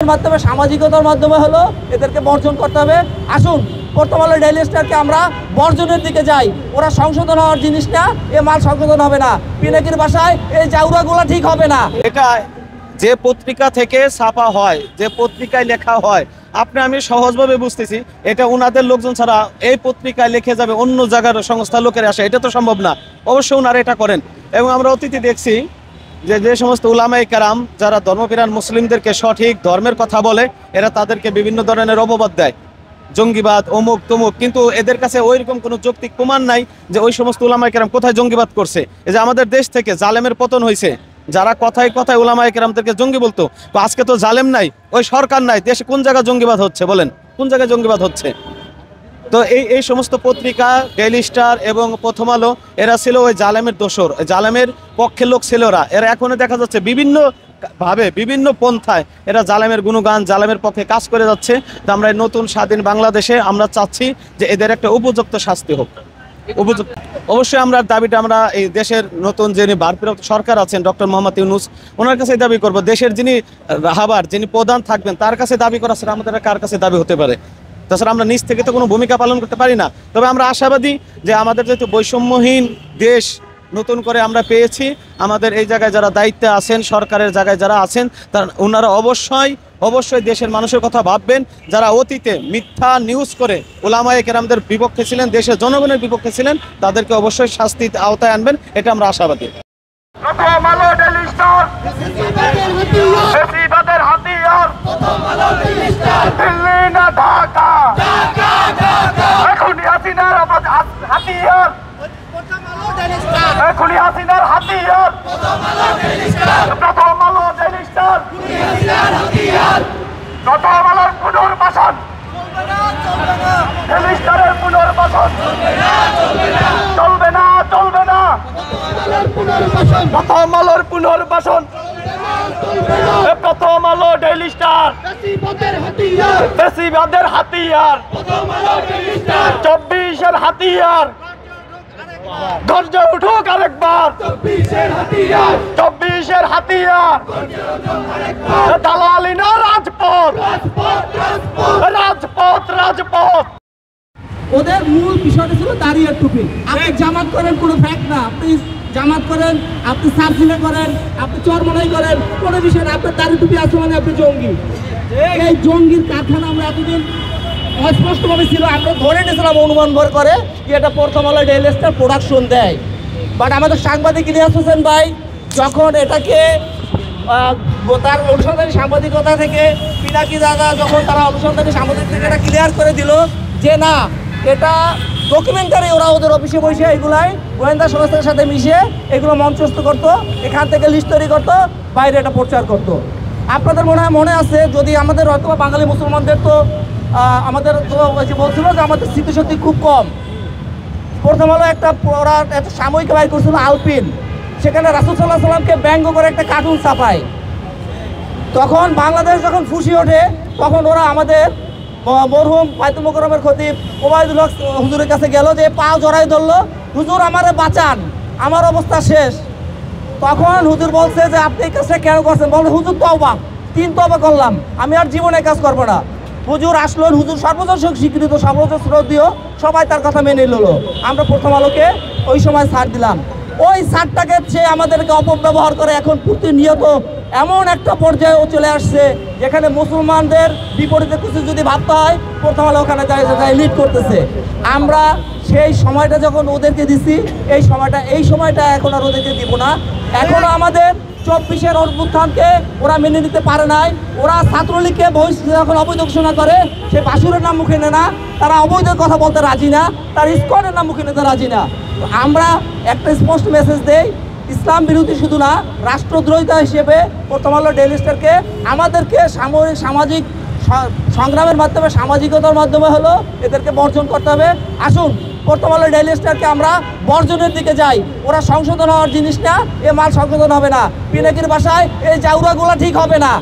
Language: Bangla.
মাধ্যমে সামাজিকতার মাধ্যমে হলো এদেরকে বর্জন করতে হবে। আসুন প্রথম আলো ডেইলি স্টারকে আমরা বর্জনের দিকে যাই। ওরা সংশোধন হওয়ার জিনিস না, এ মাল সংশোধন হবে না। পিনাকির ভাষায় এই জাউরাগুলো ঠিক হবে না। এটা যে পত্রিকা থেকে ছাপা হয়, যে পত্রিকায় লেখা হয়, আপনি আমি সহজভাবে বুঝতেছি এটা উনাদের লোকজন ছাড়া এই পত্রিকায় লিখে যাবে অন্য জায়গার সংস্থার লোকের আসে, এটা তো সম্ভব না। অবশ্যই উনারা এটা করেন। এবং আমরা অতীতে দেখছি যে সমস্ত উলামায়ে কেরাম যারা ধর্মপ্রাণ মুসলিমদেরকে সঠিক ধর্মের কথা বলে, এরা তাদেরকে বিভিন্ন ধরনের অপবাদ দেয়, জঙ্গিবাদ অমুক তমুক, কিন্তু এদের কাছে ওইরকম কোনো যৌক্তিক প্রমাণ নাই যে ওই সমস্ত উলামায়ে কেরাম কোথায় জঙ্গিবাদ করছে। এই যে আমাদের দেশ থেকে জালেমের পতন হয়েছে, যারা কথায় কথায় উলামায়ে কেরামদেরকে জঙ্গি বলতো, আজকে তো জালেম নাই, ওই সরকার নাই, দেশে কোন জায়গায় জঙ্গিবাদ হচ্ছে বলেন, কোন জায়গায় জঙ্গিবাদ হচ্ছে? তো এই সমস্ত পত্রিকা ডেইলি স্টার এবং প্রথম আলো এরা ছিল ওই জালেমের দোসর, জালেমের পক্ষের লোক ছিল এরা এখনো দেখা যাচ্ছে বিভিন্ন ভাবে বিভিন্ন পন্থায় এরা জালেমের গুণগান, জালেমের পক্ষে কাজ করে যাচ্ছে। তো আমরা এই নতুন স্বাধীন বাংলাদেশে আমরা চাচ্ছি যে এদের একটা উপযুক্ত শাস্তি হোক। উপযুক্ত অবশ্যই আমরা দাবিটা আমরা এই দেশের নতুন যিনি ভারপ্রাপ্ত সরকার আছেন ডক্টর মোহাম্মদ ইউনূস, ওনার কাছে দাবি করব। দেশের যিনি রাহাবার, যিনি প্রধান থাকবেন, তার কাছে দাবি করা ছাড়া আমাদের কার কাছে দাবি হতে পারে? তাছাড়া আমরা নিজ থেকে তো কোনো ভূমিকা পালন করতে পারি না। তবে আমরা আশাবাদী যে আমাদের যেহেতু বৈষম্যহীন দেশ নতুন করে আমরা পেয়েছি, আমাদের এই জায়গায় যারা দায়িত্বে আছেন, সরকারের জায়গায় যারা আছেন, তারা ওনারা অবশ্যই দেশের মানুষের কথা ভাববেন। যারা অতীতে মিথ্যা নিউজ করে উলামায়ে কেরামদের বিপক্ষে ছিলেন, দেশের জনগণের বিপক্ষে ছিলেন, তাদেরকে অবশ্যই শাস্তির আওতায় আনবেন, এটা আমরা আশাবাদী। প্রথম আলো ডেইলি স্টার ফ্যাসিবাদের হাতিয়ার, দিল্লি না ঢাকা, এখনই হাসিনার হাতিয়ার, এখনই হাসিনার হাতিয়ার। প্রথম আলো ডেইলি স্টার, প্রথম আলোর পুনর্বাসন, ডেইলি স্টারের পুনর্বাসন চলবে না, চলবে না। প্রথম আলোর পুনর্বাসন, প্রথম আলো ডেইলি স্টার ফ্যাসিবাদের হাতিয়ার, 24-এর হাতিয়ার। ধৈর্য উঠুক আরেকবার, 24-এর হাতিয়ার। দালালি না রাজপথ, রাজপথ, রাজপথ। ওদের মূল বিষয়টা ছিল দাঁড়িয়ে টুপি। আপনি জামাত করেন কোনো ফ্যাক্ট না, আপনি জামাত করেন, আপনি সার্জিলে করেন, আপনি চরমনাই করেন, কোনো বিষয় না, আপনার দাঁড়িয়ে টুপি আছে মানে আপনি জঙ্গি। এই জঙ্গির কারখানা আমরা এতদিন অস্পষ্টভাবে ছিল, আমরা ধরে নিয়েছিলাম অনুমান করে যে এটা প্রথম আলো ডেইলি স্টার প্রোডাকশন দেয়। বাট আমাদের সাংবাদিক ইলিয়াস হোসেন ভাই যখন এটাকে তার অনুসন্ধানী সাংবাদিকতা থেকে পিনাকি দাদা যখন তারা অনুসন্ধানী সাংবাদিক থেকে এটা ক্লিয়ার করে দিল যে না, এটা ডকুমেন্টারি, ওরা ওদের অফিসে বসে এগুলাই গোয়েন্দা সংস্থার সাথে মিশিয়ে এগুলো মঞ্চস্থ করতো, এখান থেকে লিস্ট তৈরি করতো, বাইরে এটা প্রচার করতো। আপনাদের মনে আছে, যদি আমাদের হয়তো বাঙালি মুসলমানদের তো আমাদের তো বলছিল যে আমাদের স্মৃতিশক্তি খুব কম। প্রথম আলো ওরা একটা সাময়িক বাইর করছিল আলপিন, সেখানে রাসূল সাল্লাল্লাহু আলাইহি ওয়াসাল্লামকে ব্যঙ্গ করে একটা কার্টুন ছাপায়। তখন বাংলাদেশ যখন ফুঁসে ওঠে, তখন ওরা আমাদের মরহুম বায়তুল মোকাররমের খতিব ওবায়দুল হক হুজুরের কাছে গেল, যে পা জড়াই ধরলো, হুজুর আমারে বাঁচান, আমার অবস্থা শেষ। তখন হুজুর বলছে যে আপনি এই কাজটা কেন করছেন? বললো হুজুর তওবা, 3 তওবা করলাম, আমি আর জীবনে কাজ করবো না। হুজুর আসলেন, হুজুর সর্বজন স্বীকৃত, সর্বজন শ্রদ্ধেয়, সবাই তার কথা মেনে নিল। আমরা প্রথম আলোকে ওই সময় ছাড় দিলাম। ওই ছাড়টাকে সে আমাদেরকে অপব্যবহার করে এখন প্রতিনিয়ত এমন একটা পর্যায়ে চলে আসছে যেখানে মুসলমানদের বিপরীতে কিছু যদি ভাবতে হয়, প্রথম আলো ওখানে লিড করতেছে। আমরা সেই সময়টা যখন ওদেরকে দিছি, এই সময়টা এখন আর ওদেরকে দিব না। এখনও আমাদের 24-এর অভ্যুত্থানকে ওরা মেনে নিতে পারে নাই। ওরা ছাত্রলীগকে যখন অবৈধ ঘোষণা করে, সে বাসুরের নাম মুখে নেয় না, তারা অবৈধ কথা বলতে রাজি না, তার ইসকনের নাম মুখে নিতে রাজি না। আমরা একটা স্পষ্ট মেসেজ দেই, ইসলাম বিরোধী শুধু না, রাষ্ট্রদ্রোহিতা হিসেবে প্রথম আলো ডেইলি স্টারকে আমাদেরকে সামাজিক সংগ্রামের মাধ্যমে, সামাজিকতার মাধ্যমে হলো এদেরকে বর্জন করতে হবে। আসুন প্রথম আলো ডেইলি স্টারকে আমরা বর্জনের দিকে যাই। ওরা সংশোধন হওয়ার জিনিস না, এ মাল সংশোধন হবে না। পিনাকির ভাষায় এই জাউরাগুলো ঠিক হবে না।